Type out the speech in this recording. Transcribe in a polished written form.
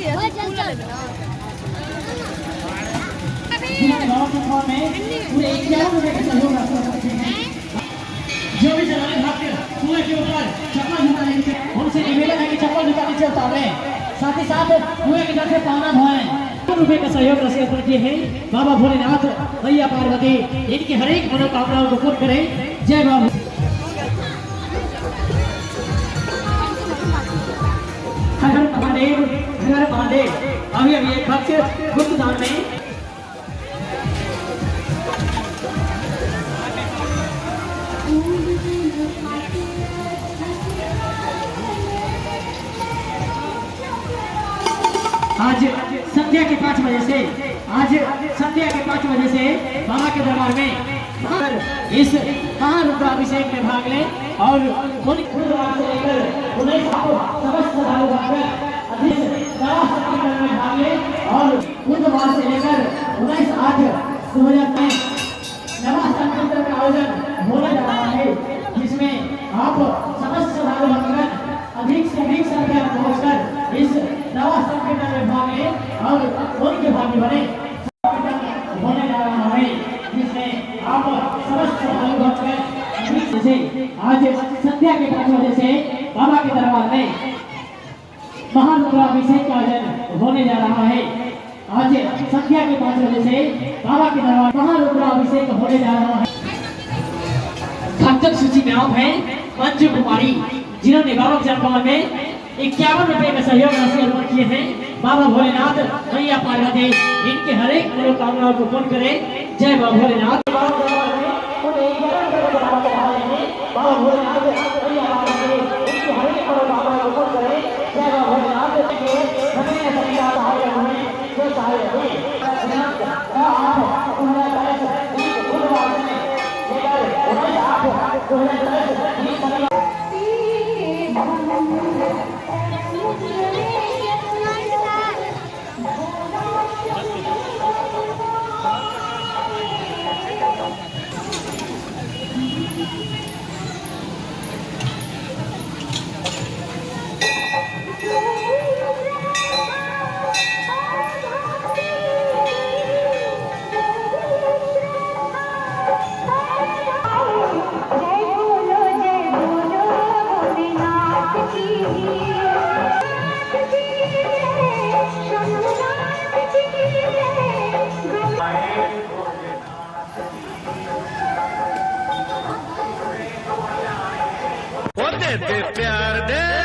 जो भी चलाने भागते कुएं के ऊपर चप्पल जूता नहीं उनसे निवेदन है कि चप्पल जूता नीचे उतार लें, साथ ही साथ कुएं की तरफ से पाना धोएं। ₹100 का सहयोग राशि अर्पण किए हैं बाबा भोलेनाथ मैया पार्वती, इनकी हर एक मनोकामनाओं को पूर्ण करें। जय बाबा। हर महादेव हर महादेव। अभी एक भक्त गुप्त दान में आज संध्या के 5 बजे से बाबा के दरबार में इस महारुद्राभिषेक में भाग लें और बुधवार से लेकर 19 समस्त भाग लें और बुधवार से लेकर 19/8/2023 नवा संकीर्तन का आयोजन होने जा रहा है, जिसमें आप समस्त भक्तगण अधिक से अधिक संख्या में पहुंचकर इस नवा संकीर्तन में भाग लें और उनके भागी बने। होने जा रहा है जिसमें आप समस्त भक्तगण जैसे आज संध्या के 5 बजे से बाबा के दरबार में महारुद्राभिषेक का आयोजन होने जा रहा है। आज संध्या के 5 बजे से बाबा के दरबार महारुद्राभिषेक होने जा रहा है। भक्तक सूची में आप हैं मंजू कुमारी, जिन्होंने बाबा के दरबार में ₹51 का सहयोग राशि अर्पण किए हैं। बाबा भोलेनाथ मैया पार्वती इनके हर एक मनोकामनाओं को पूर्ण करें। जय बाबा भोलेनाथ। बाबा भोलेनाथ मैया पार्वती इनके हर एक मनोकामनाओं को पूर्ण करें। जय बाबा भोलेनाथ। दे प्यार दे